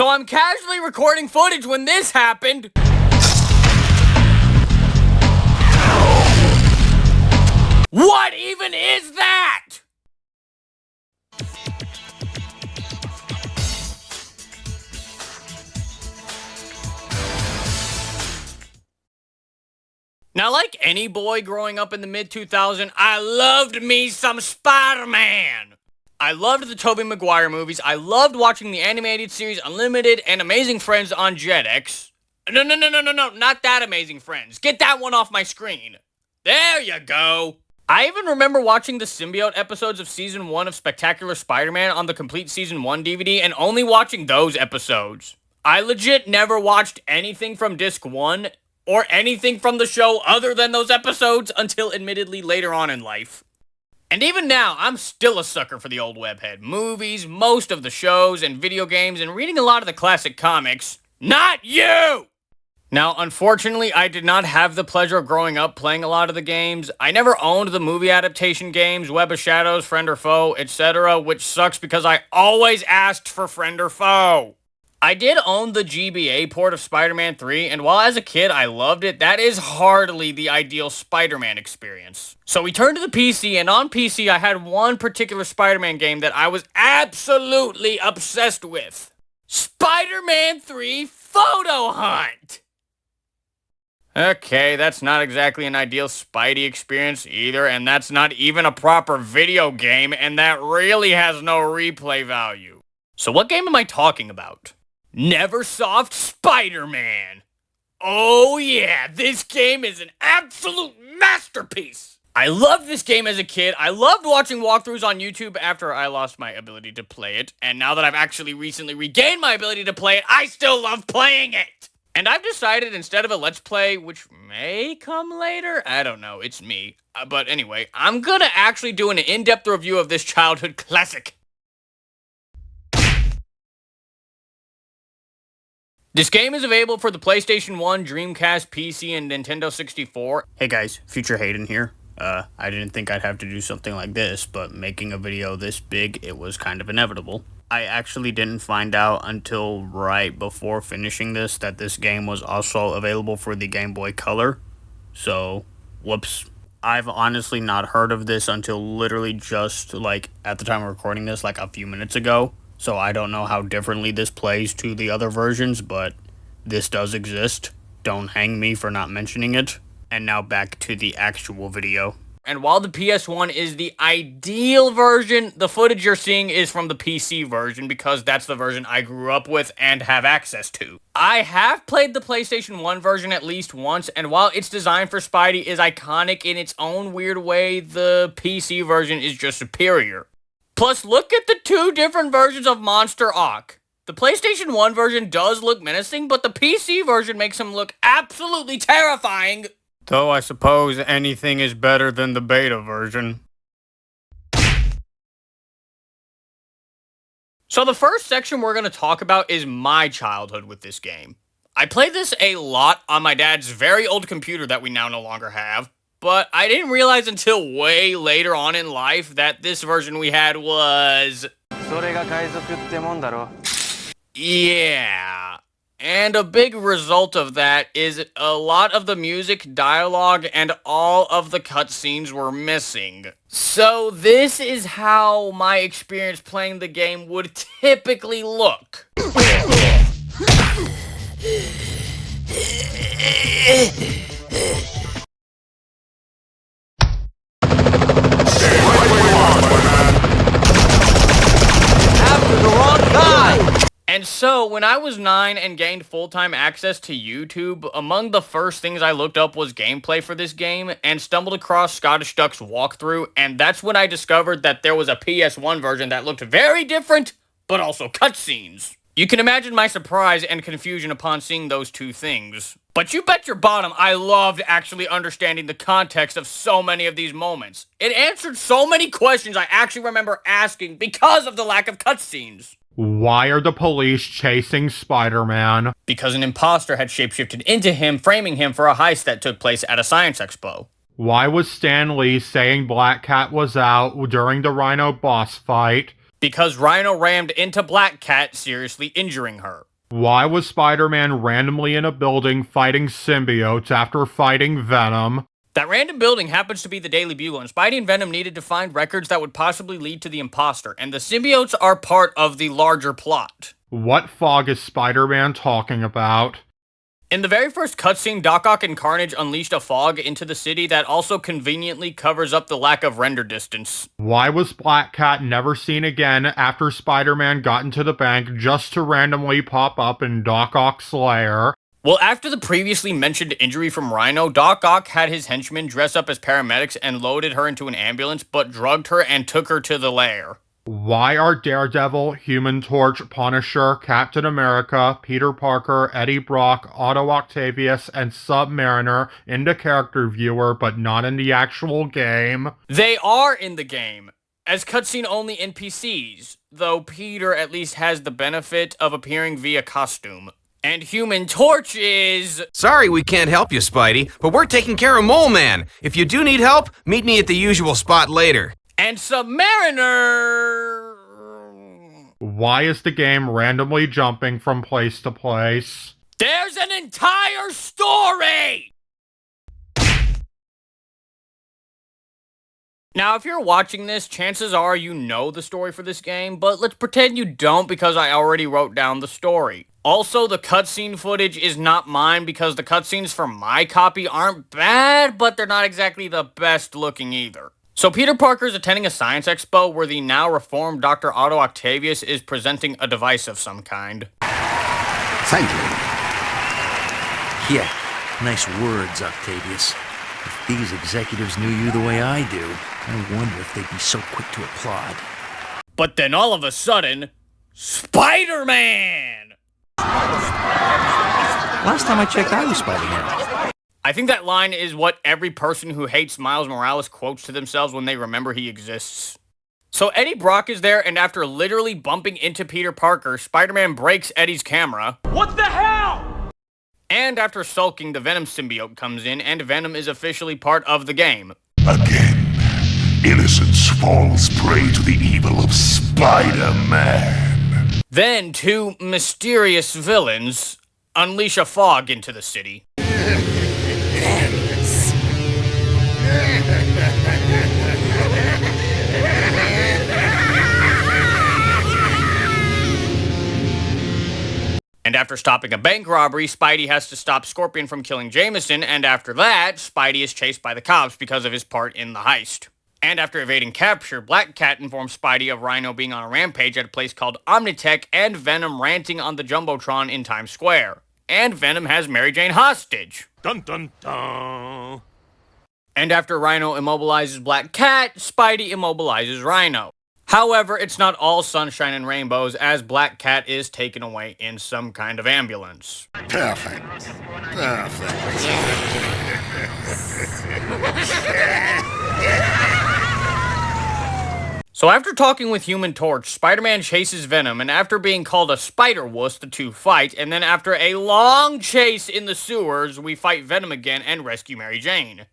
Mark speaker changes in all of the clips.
Speaker 1: So I'm casually recording footage when this happened. What even is that? Now, like any boy growing up in the mid-2000s, I loved me some Spider-Man. I loved the Tobey Maguire movies. I loved watching the animated series Unlimited and Amazing Friends on Jetix. No, not that Amazing Friends. Get that one off my screen. There you go. I even remember watching the symbiote episodes of Season 1 of Spectacular Spider-Man on the complete Season 1 DVD and only watching those episodes. I legit never watched anything from Disc 1 or anything from the show other than those episodes until admittedly later on in life. And even now, I'm still a sucker for the old webhead. Movies, most of the shows, and video games, and reading a lot of the classic comics. Not you! Now, unfortunately, I did not have the pleasure of growing up playing a lot of the games. I never owned the movie adaptation games, Web of Shadows, Friend or Foe, etc., which sucks because I always asked for Friend or Foe. I did own the GBA port of Spider-Man 3, and while as a kid I loved it, that is hardly the ideal Spider-Man experience. So we turned to the PC, and on PC I had one particular Spider-Man game that I was absolutely obsessed with. Spider-Man 3 Photo Hunt! Okay, that's not exactly an ideal Spidey experience either, and that's not even a proper video game, and that really has no replay value. So what game am I talking about? Neversoft Spider-Man. Oh yeah, this game is an absolute masterpiece. I loved this game as a kid. I loved watching walkthroughs on YouTube after I lost my ability to play it. And now that I've actually recently regained my ability to play it, I still love playing it. And I've decided instead of a Let's Play, which may come later, I don't know, it's me. But anyway, I'm gonna actually do an in-depth review of this childhood classic. This game is available for the PlayStation 1, Dreamcast, PC, and Nintendo 64. Hey guys, Future Hayden here. I didn't think I'd have to do something like this, but making a video this big, it was kind of inevitable. I actually didn't find out until right before finishing this that this game was also available for the Game Boy Color. So, whoops. I've honestly not heard of this until literally just, like, at the time of recording this, like a few minutes ago. So I don't know how differently this plays to the other versions, but this does exist. Don't hang me for not mentioning it. And now back to the actual video. And while the PS1 is the ideal version, the footage you're seeing is from the PC version because that's the version I grew up with and have access to. I have played the PlayStation 1 version at least once, and while its design for Spidey is iconic in its own weird way, the PC version is just superior. Plus, look at the two different versions of Monster Ock. The PlayStation 1 version does look menacing, but the PC version makes him look absolutely terrifying. Though I suppose anything is better than the beta version. So the first section we're going to talk about is my childhood with this game. I played this a lot on my dad's very old computer that we now no longer have. But I didn't realize until way later on in life that this version we had was... Yeah. And a big result of that is a lot of the music, dialogue, and all of the cutscenes were missing. So this is how my experience playing the game would typically look. And so, when I was 9 and gained full-time access to YouTube, among the first things I looked up was gameplay for this game, and stumbled across Scottish Duck's walkthrough, and that's when I discovered that there was a PS1 version that looked very different, but also cutscenes. You can imagine my surprise and confusion upon seeing those two things. But you bet your bottom I loved actually understanding the context of so many of these moments. It answered so many questions I actually remember asking because of the lack of cutscenes.
Speaker 2: Why are the police chasing Spider-Man?
Speaker 1: Because an imposter had shapeshifted into him, framing him for a heist that took place at a science expo.
Speaker 2: Why was Stan Lee saying Black Cat was out during the Rhino boss fight?
Speaker 1: Because Rhino rammed into Black Cat, seriously injuring her.
Speaker 2: Why was Spider-Man randomly in a building fighting symbiotes after fighting Venom?
Speaker 1: That random building happens to be the Daily Bugle, and Spidey and Venom needed to find records that would possibly lead to the imposter, and the symbiotes are part of the larger plot.
Speaker 2: What fog is Spider-Man talking about?
Speaker 1: In the very first cutscene, Doc Ock and Carnage unleashed a fog into the city that also conveniently covers up the lack of render distance.
Speaker 2: Why was Black Cat never seen again after Spider-Man got into the bank just to randomly pop up in Doc Ock's lair?
Speaker 1: Well, after the previously mentioned injury from Rhino, Doc Ock had his henchmen dress up as paramedics and loaded her into an ambulance, but drugged her and took her to the lair.
Speaker 2: Why are Daredevil, Human Torch, Punisher, Captain America, Peter Parker, Eddie Brock, Otto Octavius, and Submariner in the character viewer but not in the actual game?
Speaker 1: They are in the game, as cutscene-only NPCs, though Peter at least has the benefit of appearing via costume. And Human Torch is...
Speaker 3: Sorry we can't help you, Spidey, but we're taking care of Mole Man. If you do need help, meet me at the usual spot later.
Speaker 1: And Submariner...
Speaker 2: Why is the game randomly jumping from place to place?
Speaker 1: There's an entire story! Now, if you're watching this, chances are you know the story for this game, but let's pretend you don't because I already wrote down the story. Also, the cutscene footage is not mine because the cutscenes for my copy aren't bad, but they're not exactly the best looking either. So Peter Parker's attending a science expo where the now reformed Dr. Otto Octavius is presenting a device of some kind.
Speaker 4: Thank you. Yeah, nice words, Octavius. If these executives knew you the way I do, I wonder if they'd be so quick to applaud.
Speaker 1: But then all of a sudden, Spider-Man!
Speaker 4: Last time I checked, I was Spider-Man.
Speaker 1: I think that line is what every person who hates Miles Morales quotes to themselves when they remember he exists. So Eddie Brock is there, and after literally bumping into Peter Parker, Spider-Man breaks Eddie's camera. What the hell? And after sulking, the Venom symbiote comes in, and Venom is officially part of the game.
Speaker 5: Again, innocence falls prey to the evil of Spider-Man.
Speaker 1: Then two mysterious villains unleash a fog into the city. And after stopping a bank robbery, Spidey has to stop Scorpion from killing Jameson, and after that, Spidey is chased by the cops because of his part in the heist. And after evading capture, Black Cat informs Spidey of Rhino being on a rampage at a place called Omnitech and Venom ranting on the Jumbotron in Times Square. And Venom has Mary Jane hostage.
Speaker 5: Dun dun dun.
Speaker 1: And after Rhino immobilizes Black Cat, Spidey immobilizes Rhino. However, it's not all sunshine and rainbows, as Black Cat is taken away in some kind of ambulance.
Speaker 5: Perfect. Perfect.
Speaker 1: So after talking with Human Torch, Spider-Man chases Venom, and after being called a spider-wuss, the two fight, and then after a long chase in the sewers, we fight Venom again and rescue Mary Jane.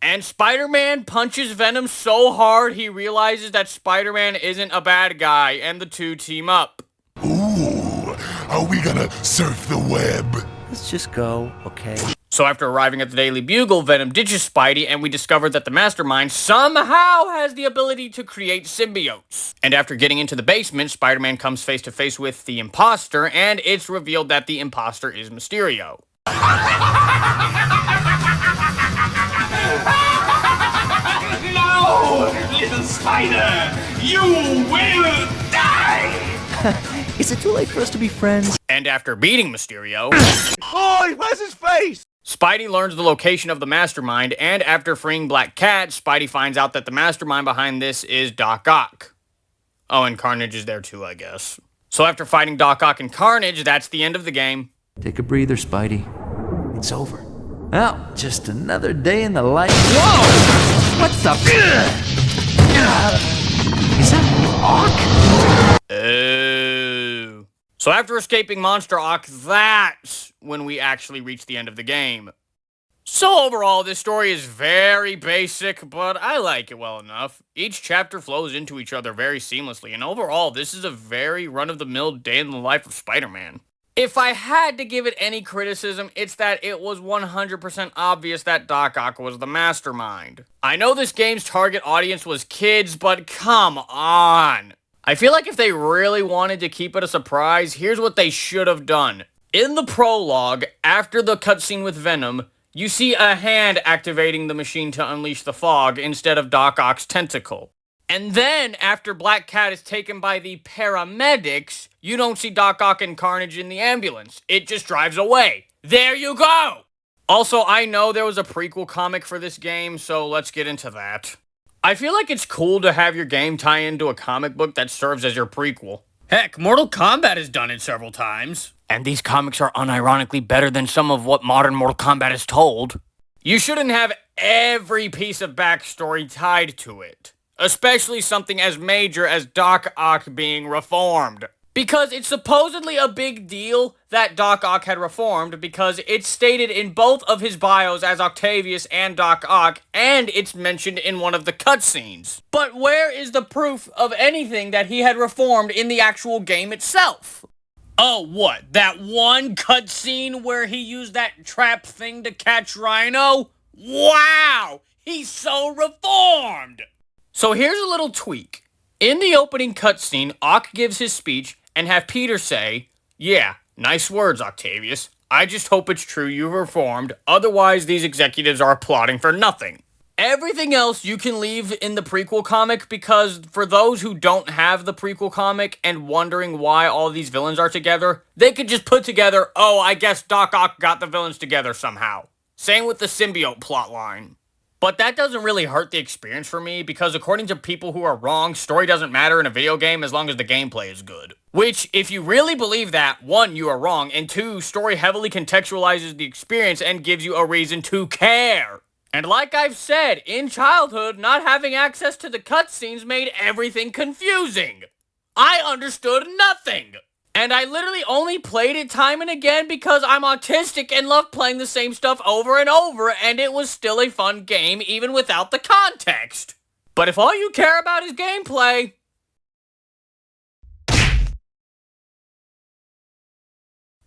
Speaker 1: And Spider-Man punches Venom so hard he realizes that Spider-Man isn't a bad guy, and the two team up.
Speaker 5: Ooh, are we gonna surf the web?
Speaker 4: Let's just go, okay?
Speaker 1: So after arriving at the Daily Bugle, Venom ditches Spidey, and we discover that the Mastermind somehow has the ability to create symbiotes. And after getting into the basement, Spider-Man comes face to face with the imposter, and it's revealed that the imposter is Mysterio.
Speaker 6: No, little spider, you will die!
Speaker 4: Is it too late for us to be friends?
Speaker 1: And after beating Mysterio,
Speaker 6: Oh, where's his face?
Speaker 1: Spidey learns the location of the Mastermind, and after freeing Black Cat, Spidey finds out that the Mastermind behind this is Doc Ock. Oh, and Carnage is there too, I guess. So after fighting Doc Ock and Carnage, that's the end of the game.
Speaker 4: Take a breather, Spidey. It's over. Well, just another day in the life. Whoa! What the? Is that Ock?
Speaker 1: Oh. So after escaping Monster Ock, that's when we actually reach the end of the game. So overall, this story is very basic, but I like it well enough. Each chapter flows into each other very seamlessly, and overall, this is a very run-of-the-mill day in the life of Spider-Man. If I had to give it any criticism, it's that it was 100% obvious that Doc Ock was the mastermind. I know this game's target audience was kids, but come on. I feel like if they really wanted to keep it a surprise, here's what they should have done. In the prologue, after the cutscene with Venom, you see a hand activating the machine to unleash the fog instead of Doc Ock's tentacle. And then, after Black Cat is taken by the paramedics, you don't see Doc Ock and Carnage in the ambulance. It just drives away. There you go! Also, I know there was a prequel comic for this game, so let's get into that. I feel like it's cool to have your game tie into a comic book that serves as your prequel. Heck, Mortal Kombat has done it several times. And these comics are unironically better than some of what modern Mortal Kombat is told. You shouldn't have every piece of backstory tied to it. Especially something as major as Doc Ock being reformed. Because it's supposedly a big deal that Doc Ock had reformed because it's stated in both of his bios as Octavius and Doc Ock, and it's mentioned in one of the cutscenes. But where is the proof of anything that he had reformed in the actual game itself? Oh, what? That one cutscene where he used that trap thing to catch Rhino? Wow! He's so reformed! So here's a little tweak. In the opening cutscene, Ock gives his speech and have Peter say, "Yeah, nice words, Octavius. I just hope it's true you've reformed, otherwise these executives are plotting for nothing." Everything else you can leave in the prequel comic because for those who don't have the prequel comic and wondering why all these villains are together, they could just put together, oh, I guess Doc Ock got the villains together somehow. Same with the symbiote plotline. But that doesn't really hurt the experience for me because according to people who are wrong, story doesn't matter in a video game as long as the gameplay is good. Which, if you really believe that, 1, you are wrong, and 2, story heavily contextualizes the experience and gives you a reason to care. And like I've said, in childhood, not having access to the cutscenes made everything confusing. I understood nothing. And I literally only played it time and again because I'm autistic and love playing the same stuff over and over, and it was still a fun game even without the context. But if all you care about is gameplay...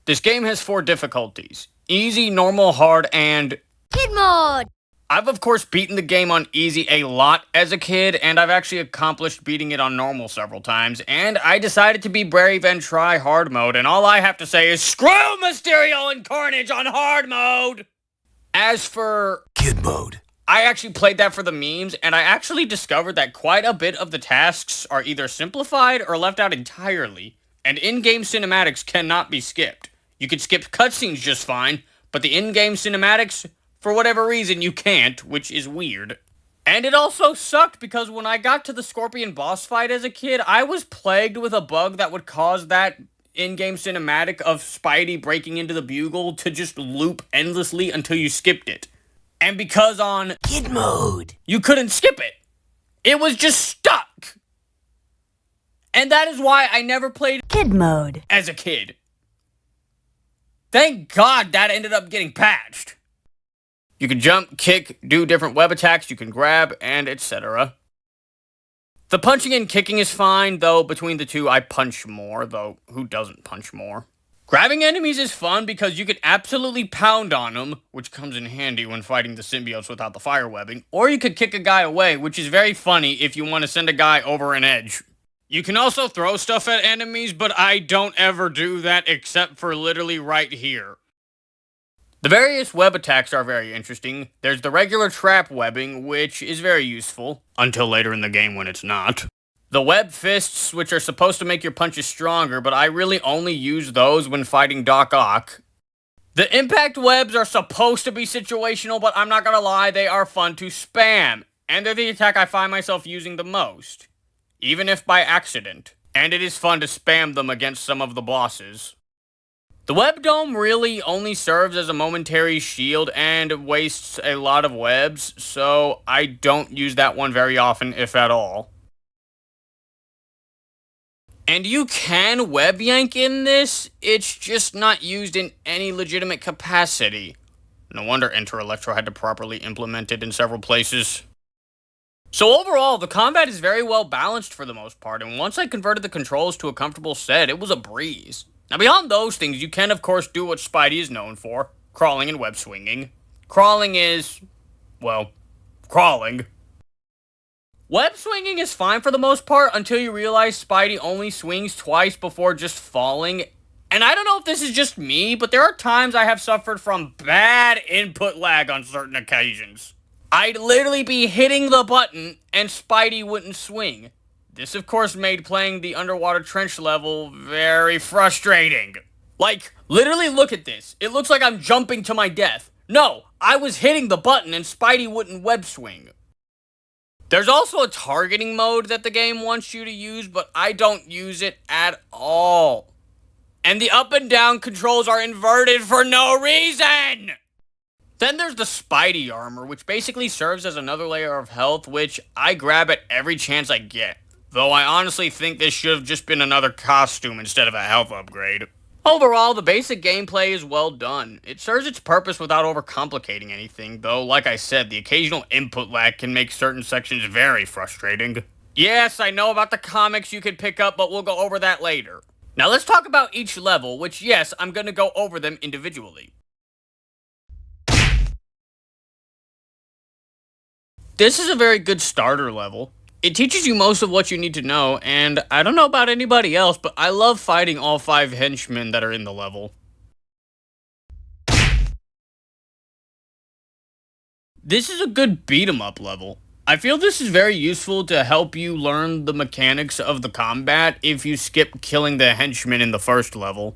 Speaker 1: This game has 4 difficulties. Easy, normal, hard, and...
Speaker 7: Kid mode!
Speaker 1: I've of course beaten the game on easy a lot as a kid, and I've actually accomplished beating it on normal several times, and I decided to be brave and try hard mode, and all I have to say is screw Mysterio and Carnage on hard mode! As for...
Speaker 4: Kid mode.
Speaker 1: I actually played that for the memes, and I actually discovered that quite a bit of the tasks are either simplified or left out entirely, and in-game cinematics cannot be skipped. You can skip cutscenes just fine, but the in-game cinematics... For whatever reason, you can't, which is weird. And it also sucked because when I got to the Scorpion boss fight as a kid, I was plagued with a bug that would cause that in-game cinematic of Spidey breaking into the Bugle to just loop endlessly until you skipped it. And because on
Speaker 4: Kid mode.
Speaker 1: you couldn't skip it. It was just stuck. And that is why I never played
Speaker 7: Kid mode.
Speaker 1: as a kid. Thank God that ended up getting patched. You can jump, kick, do different web attacks, you can grab, and etc. The punching and kicking is fine, though between the two I punch more, though who doesn't punch more? Grabbing enemies is fun because you can absolutely pound on them, which comes in handy when fighting the symbiotes without the fire webbing, or you could kick a guy away, which is very funny if you want to send a guy over an edge. You can also throw stuff at enemies, but I don't ever do that except for literally right here. The various web attacks are very interesting. There's the regular trap webbing, which is very useful, until later in the game when it's not. The web fists, which are supposed to make your punches stronger, but I really only use those when fighting Doc Ock. The impact webs are supposed to be situational, but I'm not gonna lie, they are fun to spam. And they're the attack I find myself using the most, even if by accident. And it is fun to spam them against some of the bosses. The web dome really only serves as a momentary shield and wastes a lot of webs, so I don't use that one very often, if at all. And you can web yank in this, it's just not used in any legitimate capacity. No wonder Enter Electro had to properly implement it in several places. So overall, the combat is very well balanced for the most part, and once I converted the controls to a comfortable set, it was a breeze. Now, beyond those things, you can, of course, do what Spidey is known for, crawling and web swinging. Crawling is, well, crawling. Web swinging is fine for the most part until you realize Spidey only swings twice before just falling. And I don't know if this is just me, but there are times I have suffered from bad input lag on certain occasions. I'd literally be hitting the button and Spidey wouldn't swing. This, of course, made playing the underwater trench level very frustrating. Like, literally look at this. It looks like I'm jumping to my death. No, I was hitting the button and Spidey wouldn't web swing. There's also a targeting mode that the game wants you to use, but I don't use it at all. And the up and down controls are inverted for no reason! Then there's the Spidey armor, which basically serves as another layer of health, which I grab at every chance I get. Though I honestly think this should have just been another costume instead of a health upgrade. Overall, the basic gameplay is well done. It serves its purpose without overcomplicating anything, though, like I said, the occasional input lag can make certain sections very frustrating. Yes, I know about the comics you could pick up, but we'll go over that later. Now let's talk about each level, which yes, I'm gonna go over them individually. This is a very good starter level. It teaches you most of what you need to know, and I don't know about anybody else, but I love fighting all 5 henchmen that are in the level. This is a good beat-em-up level. I feel this is very useful to help you learn the mechanics of the combat if you skip killing the henchmen in the first level.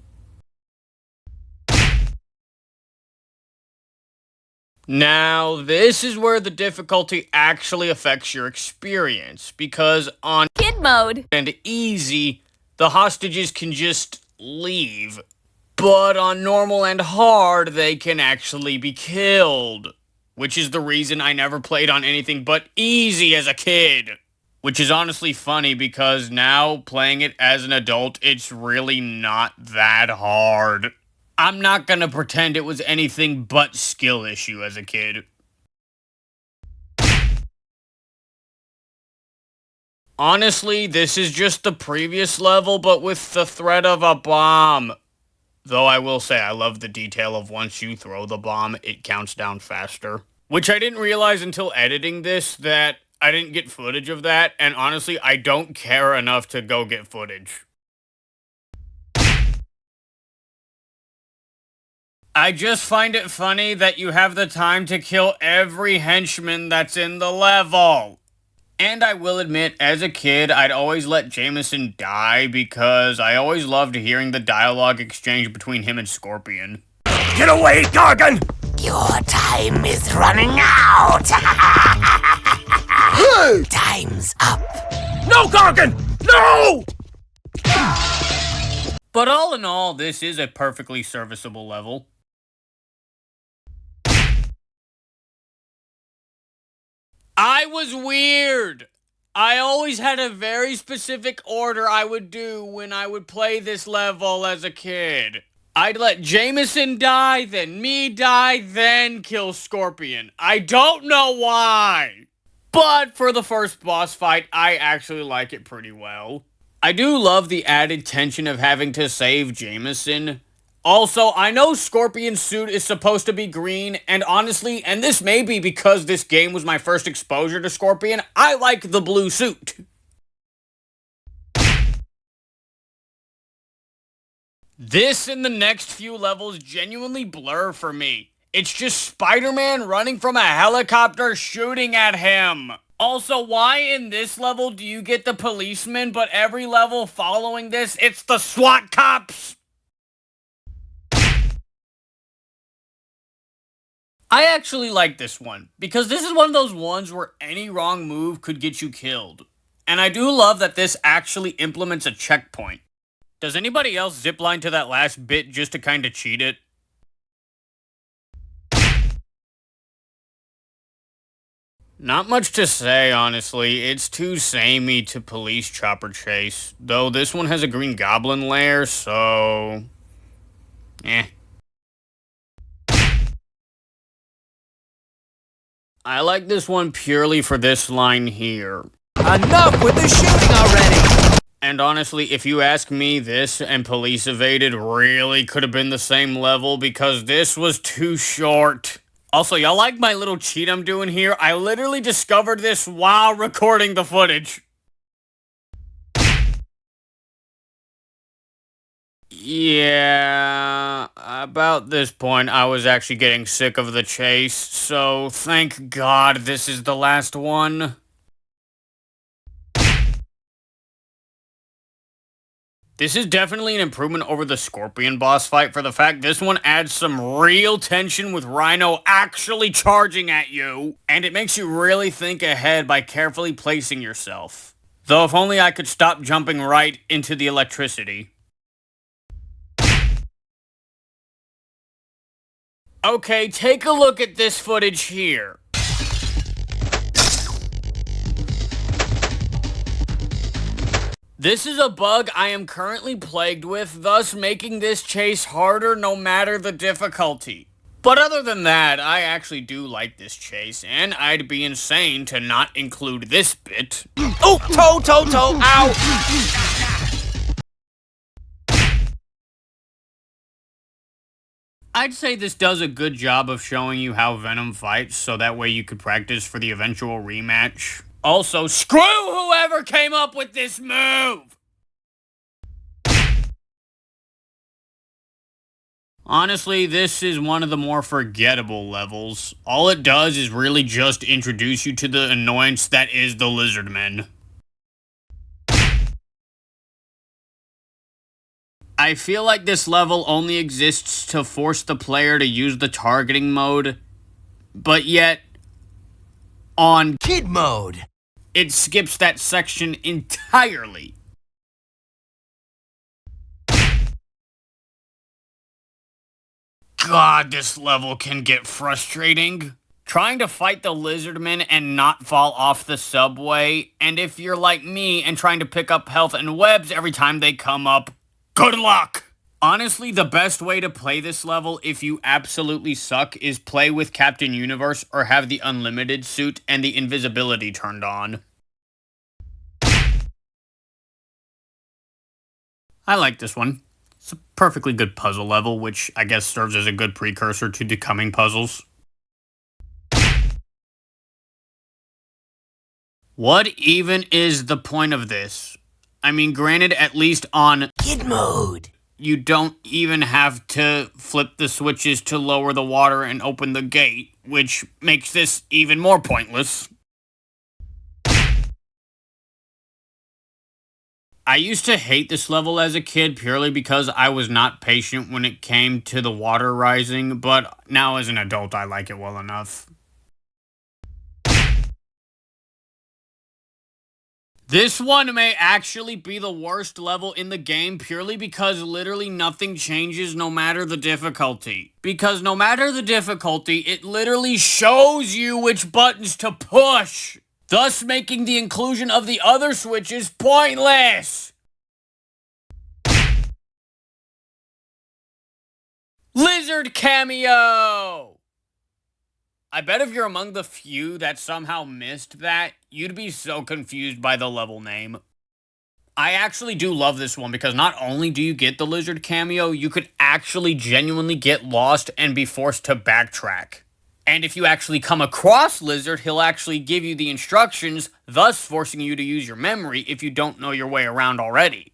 Speaker 1: Now, this is where the difficulty actually affects your experience, because on
Speaker 7: Kid mode
Speaker 1: and easy, the hostages can just leave. But on normal and hard, they can actually be killed. Which is the reason I never played on anything but easy as a kid. Which is honestly funny because now, playing it as an adult, it's really not that hard. I'm not gonna pretend it was anything but skill issue as a kid. Honestly, this is just the previous level, but with the threat of a bomb. Though I will say I love the detail of once you throw the bomb, it counts down faster. Which I didn't realize until editing this, that I didn't get footage of that, and honestly, I don't care enough to go get footage. I just find it funny that you have the time to kill every henchman that's in the level. And I will admit, as a kid, I'd always let Jameson die because I always loved hearing the dialogue exchange between him and Scorpion.
Speaker 6: Get away, Gargan!
Speaker 8: Your time is running out! Time's up.
Speaker 6: No, Gargan! No!
Speaker 1: But all in all, this is a perfectly serviceable level. I was weird. I always had a very specific order I would do when I would play this level as a kid. I'd let Jameson die, then me die, then kill Scorpion. I don't know why. But for the first boss fight, I actually like it pretty well. I do love the added tension of having to save Jameson. Also, I know Scorpion's suit is supposed to be green, and honestly, and this may be because this game was my first exposure to Scorpion, I like the blue suit. This and the next few levels genuinely blur for me. It's just Spider-Man running from a helicopter shooting at him. Also, why in this level do you get the policeman, but every level following this, it's the SWAT cops? I actually like this one, because this is one of those ones where any wrong move could get you killed. And I do love that this actually implements a checkpoint. Does anybody else zipline to that last bit just to kinda cheat it? Not much to say, honestly. It's too samey to Police Chopper Chase. Though this one has a Green Goblin lair, so... I like this one purely for this line here.
Speaker 6: Enough with the shooting already!
Speaker 1: And honestly, if you ask me, this and Police Evaded really could have been the same level because this was too short. Also, y'all like my little cheat I'm doing here? I literally discovered this while recording the footage. Yeah, about this point, I was actually getting sick of the chase, so thank God this is the last one. This is definitely an improvement over the Scorpion boss fight for the fact this one adds some real tension with Rhino actually charging at you, and it makes you really think ahead by carefully placing yourself. Though if only I could stop jumping right into the electricity. Okay, take a look at this footage here. This is a bug I am currently plagued with, thus making this chase harder no matter the difficulty. But other than that, I actually do like this chase, and I'd be insane to not include this bit.
Speaker 6: Oh, toe, ow!
Speaker 1: I'd say this does a good job of showing you how Venom fights, so that way you could practice for the eventual rematch. Also, screw whoever came up with this move! Honestly, this is one of the more forgettable levels. All it does is really just introduce you to the annoyance that is the Lizardmen. I feel like this level only exists to force the player to use the targeting mode, but yet, on
Speaker 8: Kid mode.
Speaker 1: it skips that section entirely. God, this level can get frustrating. Trying to fight the Lizardmen and not fall off the subway, and if you're like me and trying to pick up health and webs every time they come up, good luck! Honestly, the best way to play this level if you absolutely suck is play with Captain Universe or have the unlimited suit and the invisibility turned on. I like this one. It's a perfectly good puzzle level, which I guess serves as a good precursor to the coming puzzles. What even is the point of this? I mean, granted, at least on
Speaker 8: Kid mode.
Speaker 1: you don't even have to flip the switches to lower the water and open the gate, which makes this even more pointless. I used to hate this level as a kid purely because I was not patient when it came to the water rising, but now as an adult I like it well enough. This one may actually be the worst level in the game purely because literally nothing changes no matter the difficulty. Because no matter the difficulty, it literally shows you which buttons to push, thus making the inclusion of the other switches pointless. Lizard cameo! I bet if you're among the few that somehow missed that, you'd be so confused by the level name. I actually do love this one because not only do you get the Lizard cameo, you could actually genuinely get lost and be forced to backtrack. And if you actually come across Lizard, he'll actually give you the instructions, thus forcing you to use your memory if you don't know your way around already.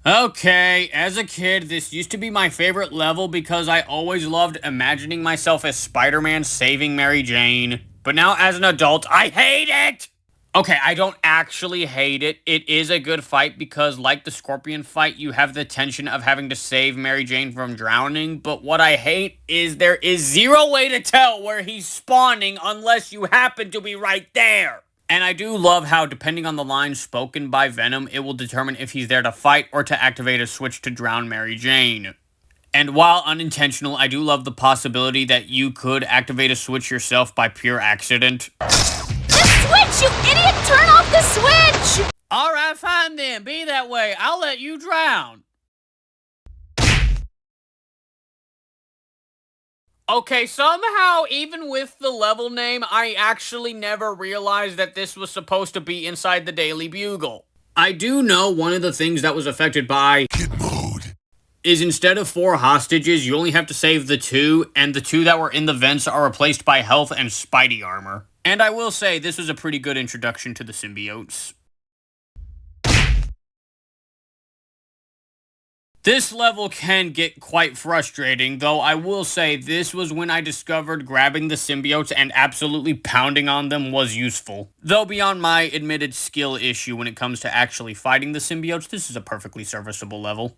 Speaker 1: Okay, as a kid, this used to be my favorite level because I always loved imagining myself as Spider-Man saving Mary Jane. But now as an adult, I hate it! Okay, I don't actually hate it. It is a good fight because like the Scorpion fight, you have the tension of having to save Mary Jane from drowning. But what I hate is there is zero way to tell where he's spawning unless you happen to be right there. And I do love how, depending on the lines spoken by Venom, it will determine if he's there to fight or to activate a switch to drown Mary Jane. And while unintentional, I do love the possibility that you could activate a switch yourself by pure accident.
Speaker 7: The switch, you idiot! Turn off the switch!
Speaker 1: Alright, fine then. Be that way. I'll let you drown. Okay, somehow, even with the level name, I actually never realized that this was supposed to be inside the Daily Bugle. I do know one of the things that was affected by
Speaker 5: Kid mode.
Speaker 1: is instead of 4 hostages, you only have to save the 2, and the 2 that were in the vents are replaced by health and Spidey armor. And I will say, this was a pretty good introduction to the symbiotes. This level can get quite frustrating, though I will say this was when I discovered grabbing the symbiotes and absolutely pounding on them was useful. Though beyond my admitted skill issue when it comes to actually fighting the symbiotes, this is a perfectly serviceable level.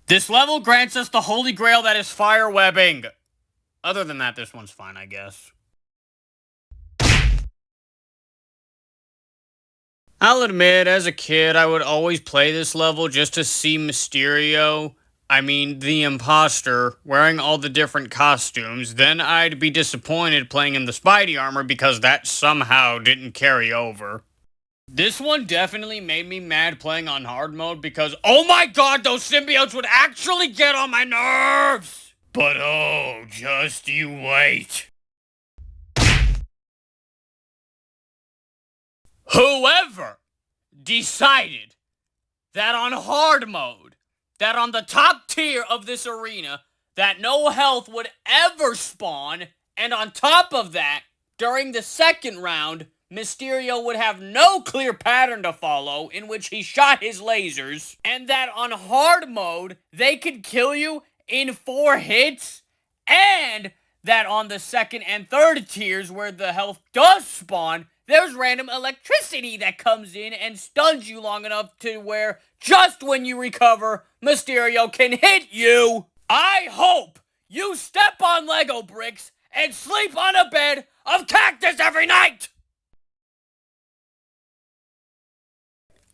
Speaker 1: This level grants us the holy grail that is fire webbing. Other than that, this one's fine, I guess. I'll admit, as a kid, I would always play this level just to see Mysterio, the imposter, wearing all the different costumes. Then I'd be disappointed playing in the Spidey armor because that somehow didn't carry over. This one definitely made me mad playing on hard mode because, oh my god, those symbiotes would actually get on my nerves! But oh, just you wait. Whoever decided that on hard mode, that on the top tier of this arena, that no health would ever spawn, and on top of that, during the second round, Mysterio would have no clear pattern to follow in which he shot his lasers, and that on hard mode, they could kill you in 4 hits, and that on the second and third tiers where the health does spawn, there's random electricity that comes in and stuns you long enough to where, just when you recover, Mysterio can hit you. I hope you step on Lego bricks and sleep on a bed of cactus every night!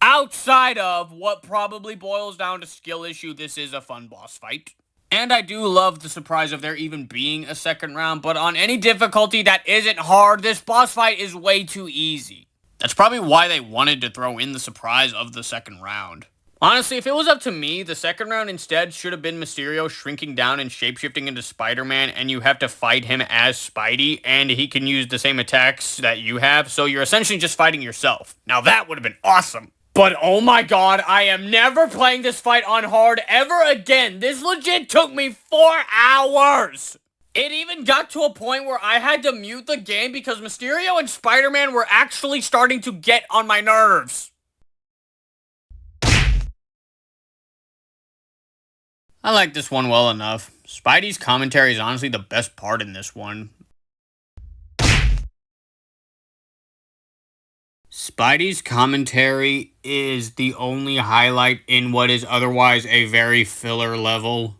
Speaker 1: Outside of what probably boils down to skill issue, this is a fun boss fight. And I do love the surprise of there even being a second round, but on any difficulty that isn't hard, this boss fight is way too easy. That's probably why they wanted to throw in the surprise of the second round. Honestly, if it was up to me, the second round instead should have been Mysterio shrinking down and shapeshifting into Spider-Man, and you have to fight him as Spidey, and he can use the same attacks that you have, so you're essentially just fighting yourself. Now that would have been awesome. But oh my god, I am never playing this fight on hard ever again. This legit took me 4 hours. It even got to a point where I had to mute the game because Mysterio and Spider-Man were actually starting to get on my nerves. I like this one well enough. Spidey's commentary is honestly the best part in this one. Spidey's commentary is the only highlight in what is otherwise a very filler level.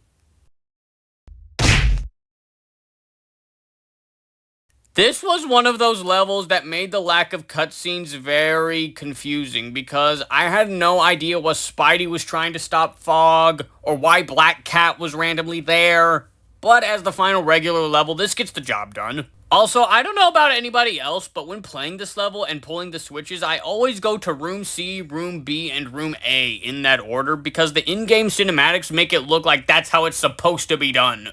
Speaker 1: This was one of those levels that made the lack of cutscenes very confusing because I had no idea what Spidey was trying to stop Fog or why Black Cat was randomly there. But as the final regular level, this gets the job done. Also, I don't know about anybody else, but when playing this level and pulling the switches, I always go to Room C, Room B, and Room A in that order because the in-game cinematics make it look like that's how it's supposed to be done.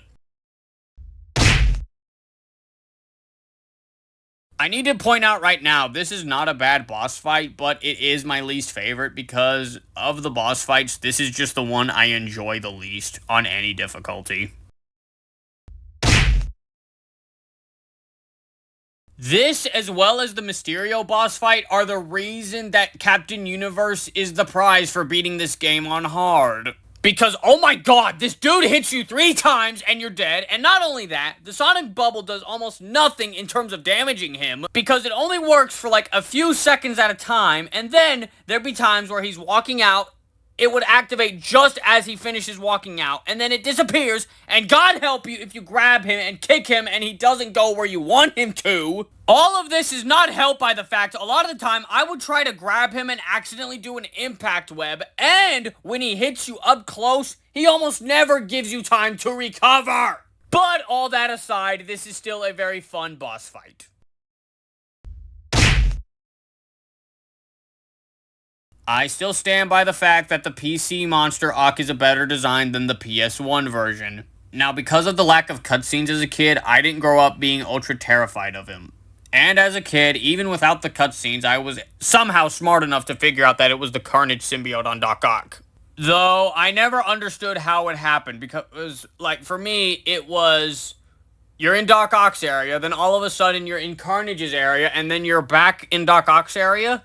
Speaker 1: I need to point out right now, this is not a bad boss fight, but it is my least favorite because of the boss fights, this is just the one I enjoy the least on any difficulty. This, as well as the Mysterio boss fight, are the reason that Captain Universe is the prize for beating this game on hard. Because, oh my god, this dude hits you 3 times and you're dead, and not only that, the Sonic Bubble does almost nothing in terms of damaging him, because it only works for like a few seconds at a time, and then there'd be times where he's walking out, it would activate just as he finishes walking out, and then it disappears, and God help you if you grab him and kick him and he doesn't go where you want him to. All of this is not helped by the fact a lot of the time I would try to grab him and accidentally do an impact web, and when he hits you up close, he almost never gives you time to recover. But all that aside, this is still a very fun boss fight. I still stand by the fact that the PC Monster Ock is a better design than the PS1 version. Now, because of the lack of cutscenes as a kid, I didn't grow up being ultra terrified of him. And as a kid, even without the cutscenes, I was somehow smart enough to figure out that it was the Carnage symbiote on Doc Ock. Though, I never understood how it happened, because, like, for me, it was, you're in Doc Ock's area, then all of a sudden you're in Carnage's area, and then you're back in Doc Ock's area?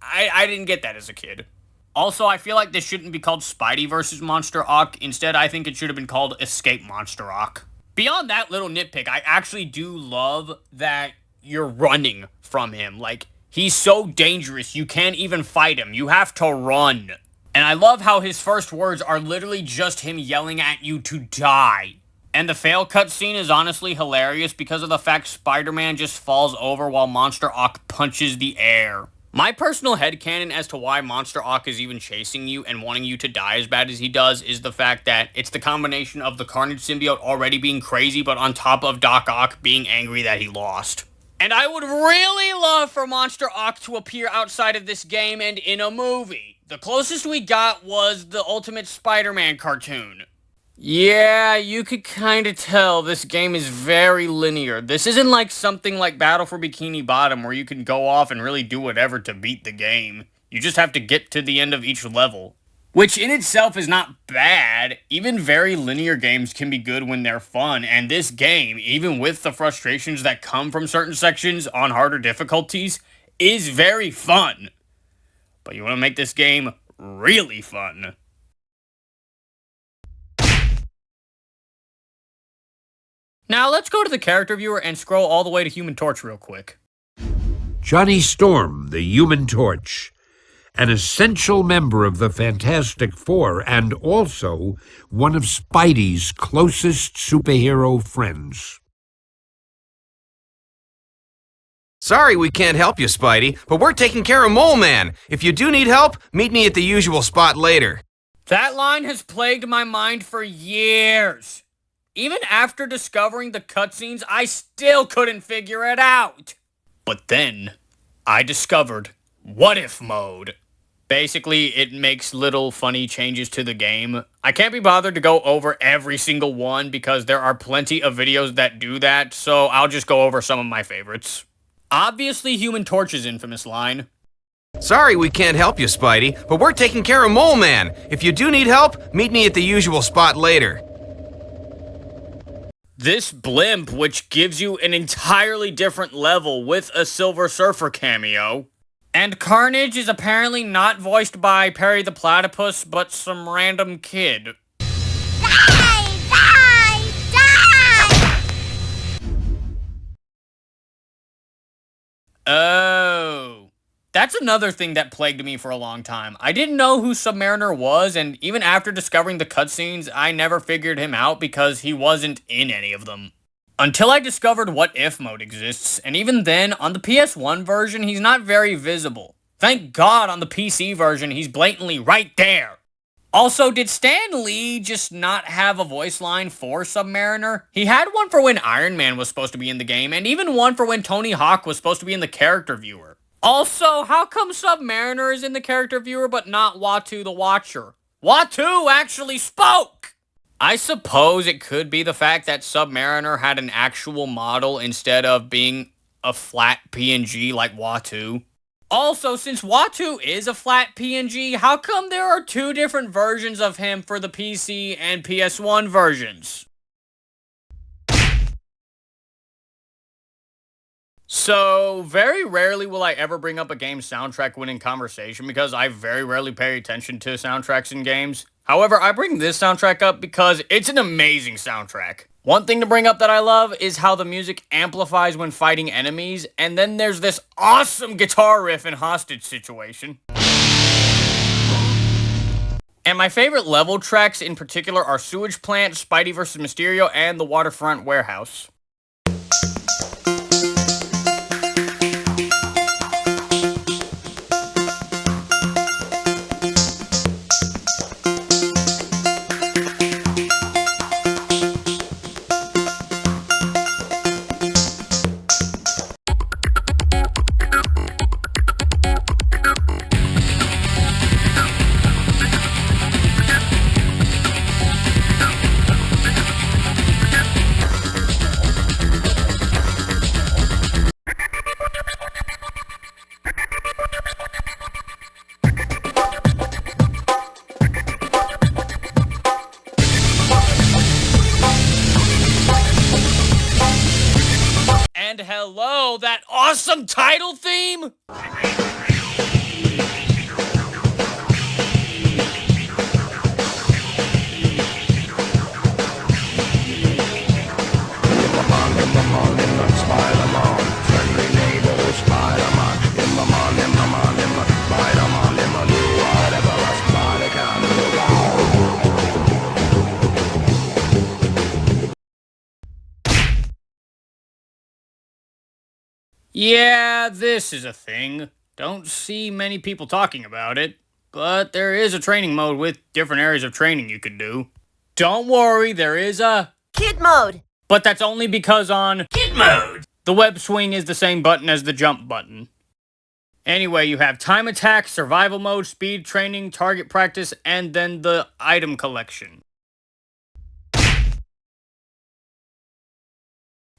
Speaker 1: I didn't get that as a kid. Also, I feel like this shouldn't be called Spidey vs. Monster Ock. Instead, I think it should have been called Escape Monster Ock. Beyond that little nitpick, I actually do love that you're running from him. Like, he's so dangerous, you can't even fight him. You have to run. And I love how his first words are literally just him yelling at you to die. And the fail cutscene is honestly hilarious because of the fact Spider-Man just falls over while Monster Ock punches the air. My personal headcanon as to why Monster Ock is even chasing you and wanting you to die as bad as he does is the fact that it's the combination of the Carnage symbiote already being crazy, but on top of Doc Ock being angry that he lost. And I would really love for Monster Ock to appear outside of this game and in a movie. The closest we got was the Ultimate Spider-Man cartoon. Yeah, you could kind of tell this game is very linear. This isn't like something like Battle for Bikini Bottom where you can go off and really do whatever to beat the game. You just have to get to the end of each level. Which in itself is not bad. Even very linear games can be good when they're fun, and this game, even with the frustrations that come from certain sections on harder difficulties, is very fun. But you want to make this game really fun. Now, let's go to the character viewer and scroll all the way to Human Torch real quick.
Speaker 9: Johnny Storm, the Human Torch, an essential member of the Fantastic Four and also one of Spidey's closest superhero friends.
Speaker 3: Sorry we can't help you, Spidey, but we're taking care of Mole Man. If you do need help, meet me at the usual spot later.
Speaker 1: That line has plagued my mind for years. Even after discovering the cutscenes, I still couldn't figure it out. But then, I discovered What If mode. Basically, it makes little funny changes to the game. I can't be bothered to go over every single one because there are plenty of videos that do that, so I'll just go over some of my favorites. Obviously, Human Torch's infamous line.
Speaker 3: Sorry we can't help you, Spidey, but we're taking care of Mole Man. If you do need help, meet me at the usual spot later.
Speaker 1: This blimp, which gives you an entirely different level with a Silver Surfer cameo. And Carnage is apparently not voiced by Perry the Platypus, but some random kid.
Speaker 7: Die! Die! Die!
Speaker 1: Oh. That's another thing that plagued me for a long time. I didn't know who Submariner was, and even after discovering the cutscenes, I never figured him out because he wasn't in any of them. Until I discovered What If mode exists, and even then, on the PS1 version, he's not very visible. Thank God on the PC version, he's blatantly right there. Also, did Stan Lee just not have a voice line for Submariner? He had one for when Iron Man was supposed to be in the game, and even one for when Tony Hawk was supposed to be in the character viewer. Also, how come Submariner is in the character viewer but not Uatu the Watcher? Uatu actually spoke! I suppose it could be the fact that Submariner had an actual model instead of being a flat PNG like Uatu. Also, since Uatu is a flat PNG, how come there are two different versions of him for the PC and PS1 versions? So, very rarely will I ever bring up a game's soundtrack when in conversation because I very rarely pay attention to soundtracks in games. However, I bring this soundtrack up because it's an amazing soundtrack. One thing to bring up that I love is how the music amplifies when fighting enemies, and then there's this awesome guitar riff in Hostage Situation. And my favorite level tracks in particular are Sewage Plant, Spidey vs. Mysterio, and the Waterfront Warehouse. awesome title theme? Yeah, this is a thing. Don't see many people talking about it, but there is a training mode with different areas of training you can do. Don't worry, there is a
Speaker 8: Kid mode.
Speaker 1: but that's only because on
Speaker 8: Kid mode.
Speaker 1: the web swing is the same button as the jump button. Anyway, you have time attack, survival mode, speed training, target practice, and then the item collection.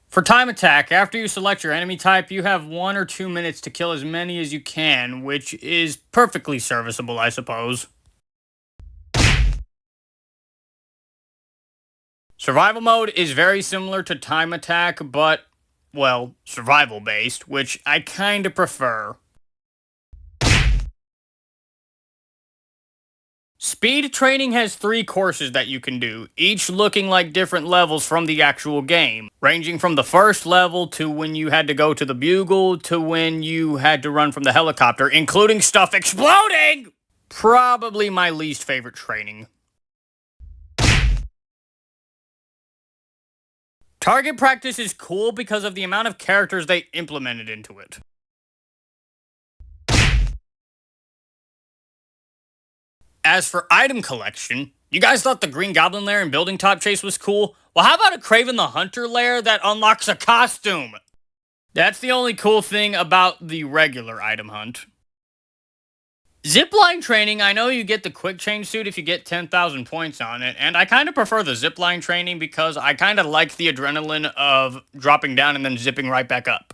Speaker 1: For time attack, after you select your enemy type, you have 1 or 2 minutes to kill as many as you can, which is perfectly serviceable, I suppose. Survival mode is very similar to time attack, but, well, survival based, which I kinda prefer. Speed training has 3 courses that you can do, each looking like different levels from the actual game, ranging from the first level to when you had to go to the bugle to when you had to run from the helicopter, including stuff exploding! Probably my least favorite training. Target practice is cool because of the amount of characters they implemented into it. As for item collection, you guys thought the Green Goblin lair and building top chase was cool? Well, how about a Craven the Hunter lair that unlocks a costume? That's the only cool thing about the regular item hunt. Zipline training, I know you get the quick change suit if you get 10,000 points on it, and I kind of prefer the zipline training because I kind of like the adrenaline of dropping down and then zipping right back up.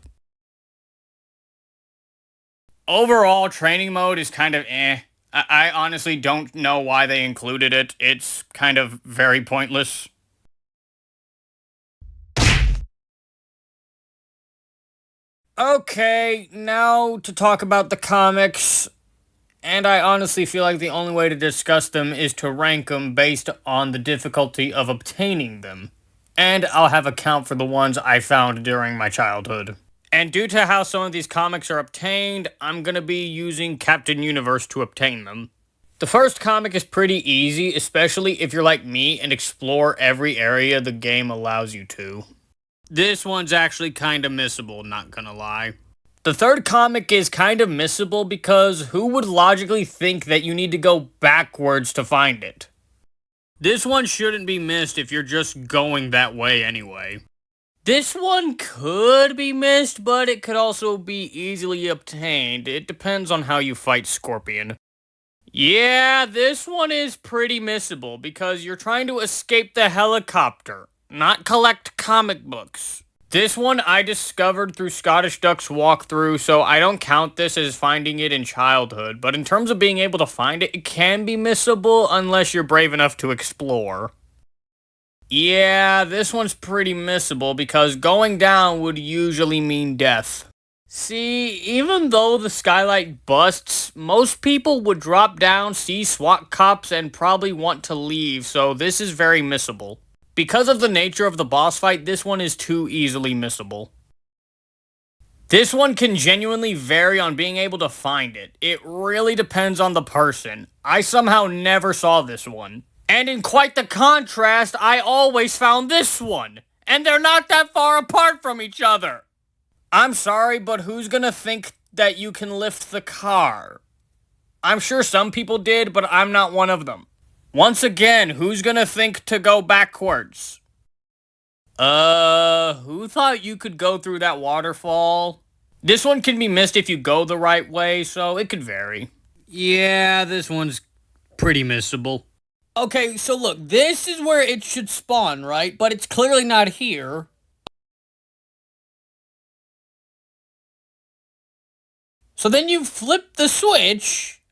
Speaker 1: Overall, training mode is kind of eh. I honestly don't know why they included it. It's kind of very pointless. Okay, now to talk about the comics. And I honestly feel like the only way to discuss them is to rank them based on the difficulty of obtaining them. And I'll have a count for the ones I found during my childhood. And due to how some of these comics are obtained, I'm gonna be using Captain Universe to obtain them. The first comic is pretty easy, especially if you're like me and explore every area the game allows you to. This one's actually kinda missable, not gonna lie. The third comic is kind of missable because who would logically think that you need to go backwards to find it? This one shouldn't be missed if you're just going that way anyway. This one could be missed, but it could also be easily obtained. It depends on how you fight Scorpion. Yeah, this one is pretty missable because you're trying to escape the helicopter, not collect comic books. This one I discovered through Scottish Duck's walkthrough, so I don't count this as finding it in childhood, but in terms of being able to find it, it can be missable unless you're brave enough to explore. Yeah, this one's pretty missable because going down would usually mean death. See, even though the skylight busts, most people would drop down, see SWAT cops, and probably want to leave, so this is very missable. Because of the nature of the boss fight, this one is too easily missable. This one can genuinely vary on being able to find it. It really depends on the person. I somehow never saw this one. And in quite the contrast, I always found this one. And they're not that far apart from each other. I'm sorry, but who's gonna think that you can lift the car? I'm sure some people did, but I'm not one of them. Once again, who's gonna think to go backwards? Who thought you could go through that waterfall? This one can be missed if you go the right way, so it could vary. Yeah, this one's pretty missable. Okay, so look, this is where it should spawn, right? But it's clearly not here. So then you flip the switch,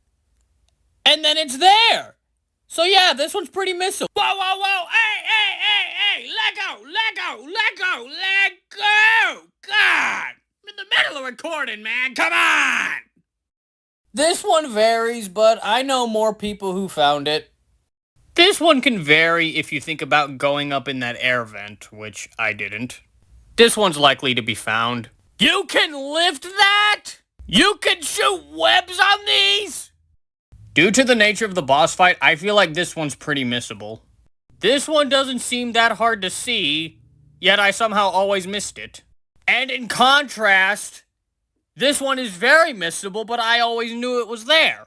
Speaker 1: and then it's there. So yeah, this one's pretty missable. Whoa, whoa, whoa, hey, let go, let go, let go, let go! God! in the middle of recording, man. Come on! This one varies, but I know more people who found it. This one can vary if you think about going up in that air vent, which I didn't. This one's likely to be found. You can lift that? You can shoot webs on these? Due to the nature of the boss fight, I feel like this one's pretty missable. This one doesn't seem that hard to see, yet I somehow always missed it. And in contrast, this one is very missable, but I always knew it was there.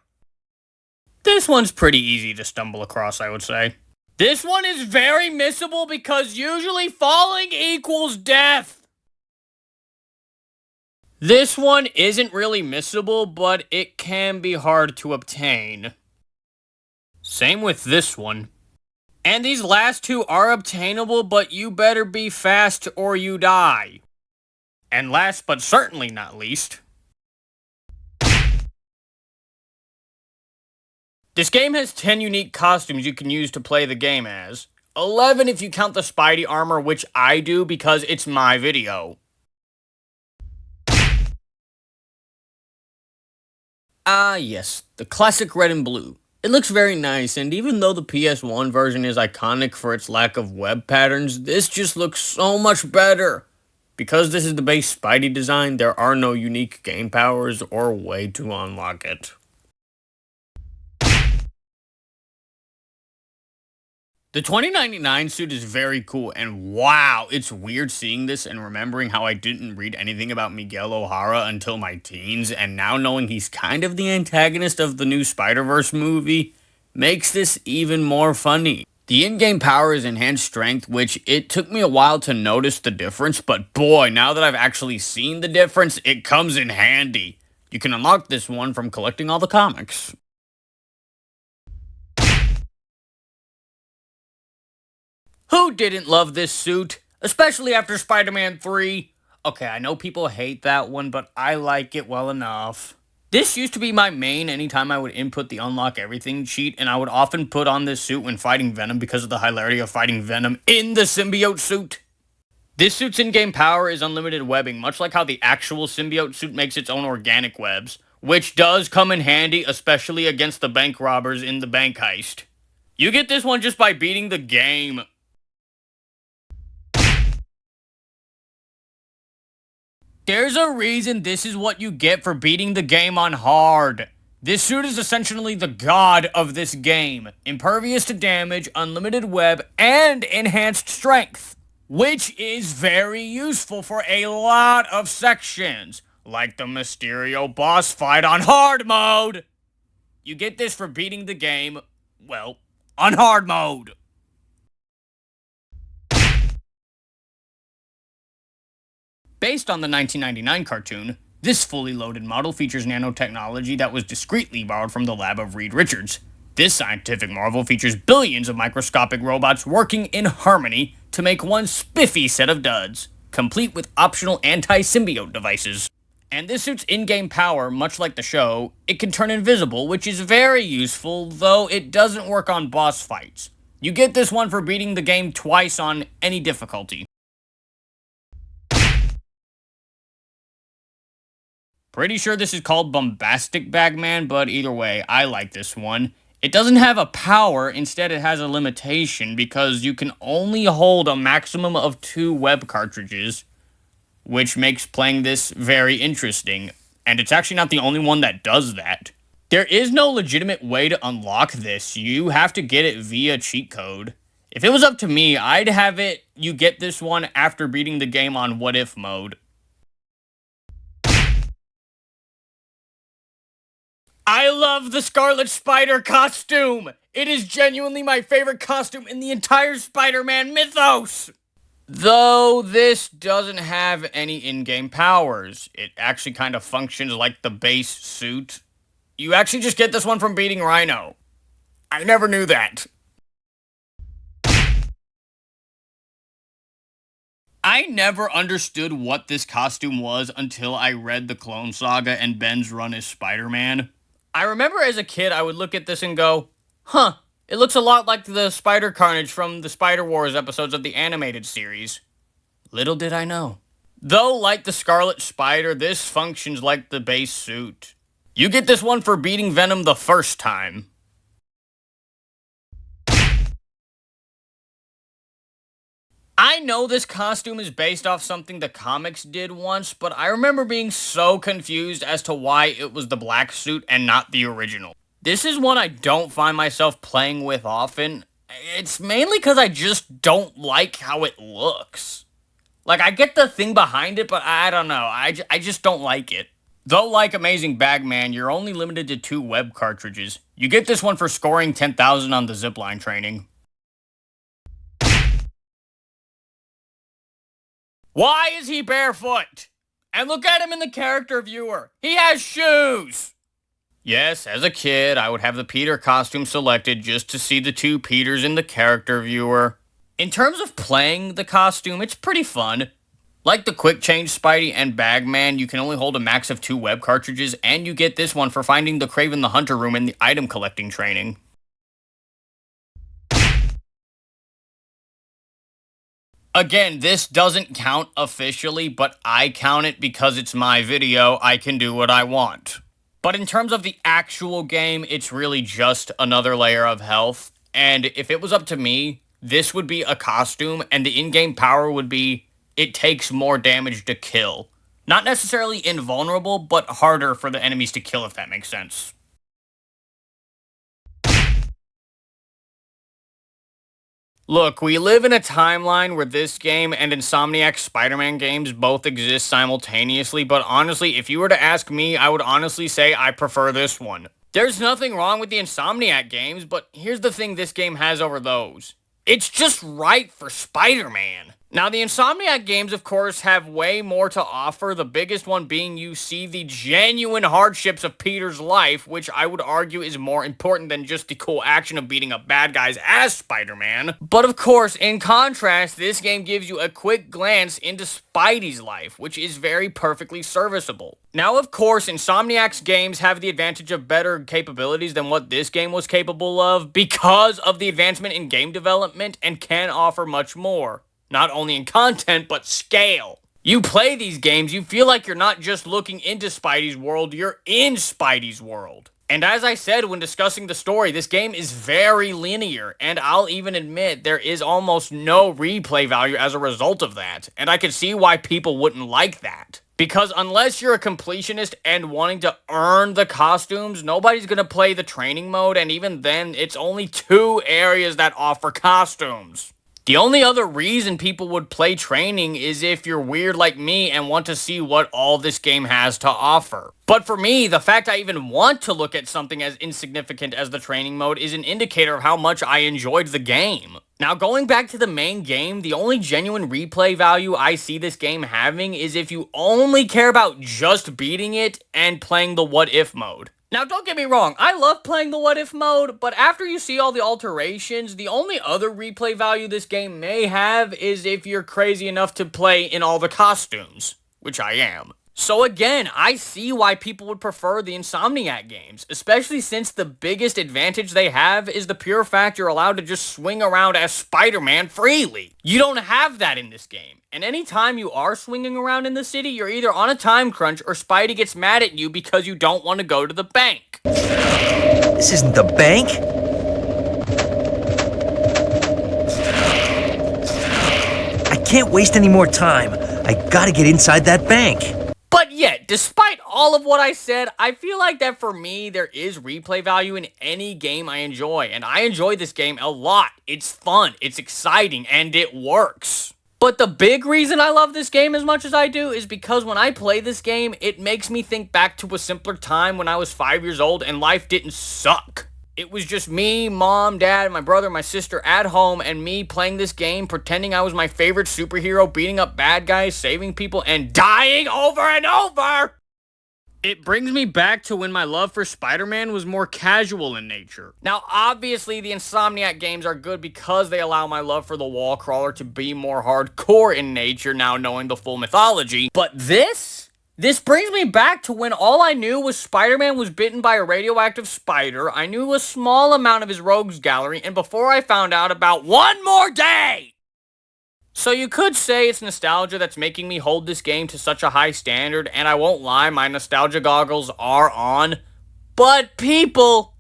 Speaker 1: This one's pretty easy to stumble across, I would say. This one is very missable because usually falling equals death. This one isn't really missable, but it can be hard to obtain. Same with this one. And these last two are obtainable, but you better be fast or you die. And last but certainly not least, this game has 10 unique costumes you can use to play the game as. 11 if you count the Spidey armor, which I do because it's my video. Ah yes, the classic red and blue. It looks very nice, and even though the PS1 version is iconic for its lack of web patterns, this just looks so much better. Because this is the base Spidey design, there are no unique game powers or way to unlock it. The 2099 suit is very cool, and wow, it's weird seeing this and remembering how I didn't read anything about Miguel O'Hara until my teens, and now knowing he's kind of the antagonist of the new Spider-Verse movie makes this even more funny. The in-game power is enhanced strength, which it took me a while to notice the difference, but boy, now that I've actually seen the difference, it comes in handy. You can unlock this one from collecting all the comics. Who didn't love this suit? Especially after Spider-Man 3. Okay, I know people hate that one, but I like it well enough. This used to be my main anytime I would input the unlock everything cheat, and I would often put on this suit when fighting Venom because of the hilarity of fighting Venom in the symbiote suit. This suit's in-game power is unlimited webbing, much like how the actual symbiote suit makes its own organic webs, which does come in handy, especially against the bank robbers in the bank heist. You get this one just by beating the game. There's a reason this is what you get for beating the game on hard. This suit is essentially the god of this game. Impervious to damage, unlimited web, and enhanced strength. Which is very useful for a lot of sections. Like the Mysterio boss fight on hard mode. You get this for beating the game, well, on hard mode. Based on the 1999 cartoon, this fully loaded model features nanotechnology that was discreetly borrowed from the lab of Reed Richards. This scientific marvel features billions of microscopic robots working in harmony to make one spiffy set of duds, complete with optional anti-symbiote devices. And this suit's in-game power, much like the show, it can turn invisible, which is very useful, though it doesn't work on boss fights. You get this one for beating the game twice on any difficulty. Pretty sure this is called Bombastic Bagman, but either way, I like this one. It doesn't have a power, instead it has a limitation because you can only hold a maximum of 2 web cartridges, which makes playing this very interesting. And it's actually not the only one that does that. There is no legitimate way to unlock this. You have to get it via cheat code. If it was up to me, I'd have it, you get this one after beating the game on what if mode. I love the Scarlet Spider costume! It is genuinely my favorite costume in the entire Spider-Man mythos! Though this doesn't have any in-game powers. It actually kind of functions like the base suit. You actually just get this one from beating Rhino. I never knew that. I never understood what this costume was until I read the Clone Saga and Ben's run as Spider-Man. I remember as a kid I would look at this and go, huh, it looks a lot like the Spider Carnage from the Spider Wars episodes of the animated series. Little did I know. Though, like the Scarlet Spider, this functions like the base suit. You get this one for beating Venom the first time. I know this costume is based off something the comics did once, but I remember being so confused as to why it was the black suit and not the original. This is one I don't find myself playing with often. It's mainly because I just don't like how it looks. Like, I get the thing behind it, but I don't know. I just don't like it. Though, like Amazing Bagman, you're only limited to 2 web cartridges. You get this one for scoring 10,000 on the zipline training. Why is he barefoot? And look at him in the character viewer. He has shoes! Yes, as a kid, I would have the Peter costume selected just to see the 2 Peters in the character viewer. In terms of playing the costume, it's pretty fun. Like the Quick Change Spidey and Bagman, you can only hold a max of 2 web cartridges, and you get this one for finding the Kraven the Hunter room in the item collecting training. Again, this doesn't count officially, but I count it because it's my video. I can do what I want. But in terms of the actual game, it's really just another layer of health. And if it was up to me, this would be a costume, and the in-game power would be it takes more damage to kill. Not necessarily invulnerable, but harder for the enemies to kill, if that makes sense. Look, we live in a timeline where this game and Insomniac's Spider-Man games both exist simultaneously, but honestly, if you were to ask me, I would honestly say I prefer this one. There's nothing wrong with the Insomniac games, but here's the thing this game has over those. It's just right for Spider-Man. Now, the Insomniac games, of course, have way more to offer, the biggest one being you see the genuine hardships of Peter's life, which I would argue is more important than just the cool action of beating up bad guys as Spider-Man. But of course, in contrast, this game gives you a quick glance into Spidey's life, which is very perfectly serviceable. Now, of course, Insomniac's games have the advantage of better capabilities than what this game was capable of because of the advancement in game development and can offer much more. Not only in content, but scale. You play these games, you feel like you're not just looking into Spidey's world, you're in Spidey's world. And as I said when discussing the story, this game is very linear, and I'll even admit there is almost no replay value as a result of that, and I can see why people wouldn't like that. Because unless you're a completionist and wanting to earn the costumes, nobody's gonna play the training mode, and even then, it's only 2 areas that offer costumes. The only other reason people would play training is if you're weird like me and want to see what all this game has to offer. But for me, the fact I even want to look at something as insignificant as the training mode is an indicator of how much I enjoyed the game. Now, going back to the main game, the only genuine replay value I see this game having is if you only care about just beating it and playing the what if mode. Now, don't get me wrong, I love playing the what if mode, but after you see all the alterations, the only other replay value this game may have is if you're crazy enough to play in all the costumes, which I am. So again, I see why people would prefer the Insomniac games, especially since the biggest advantage they have is the pure fact you're allowed to just swing around as Spider-Man freely. You don't have that in this game. And anytime you are swinging around in the city, you're either on a time crunch or Spidey gets mad at you because you don't want to go to the bank.
Speaker 4: This isn't the bank. I can't waste any more time. I gotta get inside that bank.
Speaker 1: But yet, despite all of what I said, I feel like that for me, there is replay value in any game I enjoy. And I enjoy this game a lot. It's fun, it's exciting, and it works. But the big reason I love this game as much as I do is because when I play this game, it makes me think back to a simpler time when I was 5 years old and life didn't suck. It was just me, mom, dad, my brother, my sister at home, and me playing this game, pretending I was my favorite superhero, beating up bad guys, saving people, and dying over and over! It brings me back to when my love for Spider-Man was more casual in nature. Now, obviously, the Insomniac games are good because they allow my love for the wall crawler to be more hardcore in nature now knowing the full mythology. But this brings me back to when all I knew was Spider-Man was bitten by a radioactive spider, I knew a small amount of his rogues gallery, and before I found out about one more day! So you could say it's nostalgia that's making me hold this game to such a high standard, and I won't lie, my nostalgia goggles are on. But people,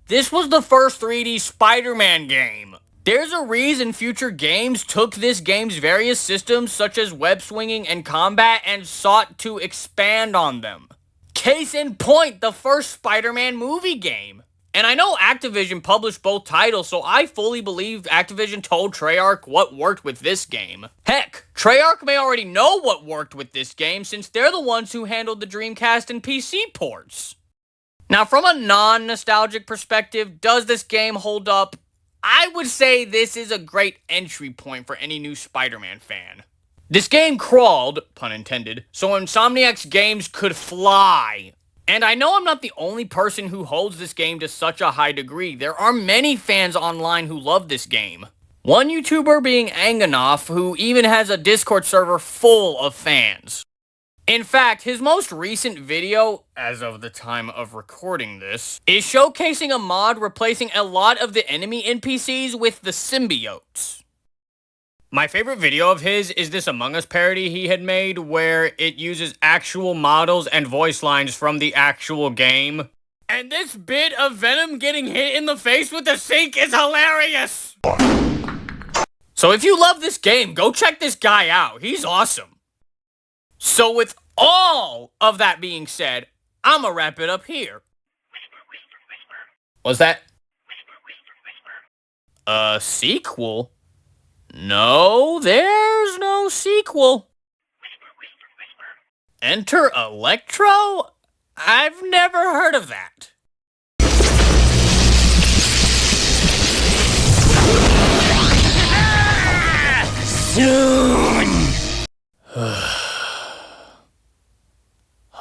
Speaker 1: this was the first 3D Spider-Man game. There's a reason future games took this game's various systems such as web swinging and combat and sought to expand on them. Case in point, the first Spider-Man movie game. And I know Activision published both titles, so I fully believe Activision told Treyarch what worked with this game. Heck, Treyarch may already know what worked with this game since they're the ones who handled the Dreamcast and PC ports. Now, from a non-nostalgic perspective, does this game hold up? I would say this is a great entry point for any new Spider-Man fan. This game crawled, pun intended, so Insomniac's games could fly. And I know I'm not the only person who holds this game to such a high degree. There are many fans online who love this game. One YouTuber being Anganoff, who even has a Discord server full of fans. In fact, his most recent video, as of the time of recording this, is showcasing a mod replacing a lot of the enemy NPCs with the symbiotes. My favorite video of his is this Among Us parody he had made where it uses actual models and voice lines from the actual game. And this bit of Venom getting hit in the face with the sink is hilarious! So if you love this game, go check this guy out. He's awesome. So with all of that being said, I'ma wrap it up here. What's that? A sequel? No, there's no sequel. Enter Electro? I've never heard of that. Soon!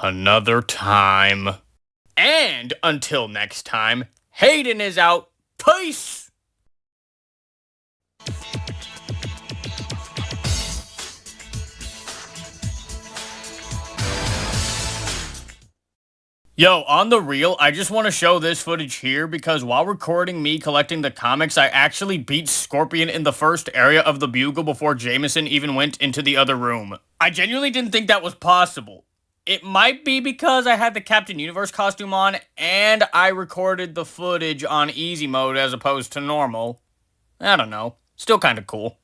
Speaker 1: Another time. And until next time, Hayden is out. Peace! Yo, on the real, I just want to show this footage here because while recording me collecting the comics, I actually beat Scorpion in the first area of the Bugle before Jameson even went into the other room. I genuinely didn't think that was possible. It might be because I had the Captain Universe costume on and I recorded the footage on easy mode as opposed to normal. I don't know. Still kind of cool.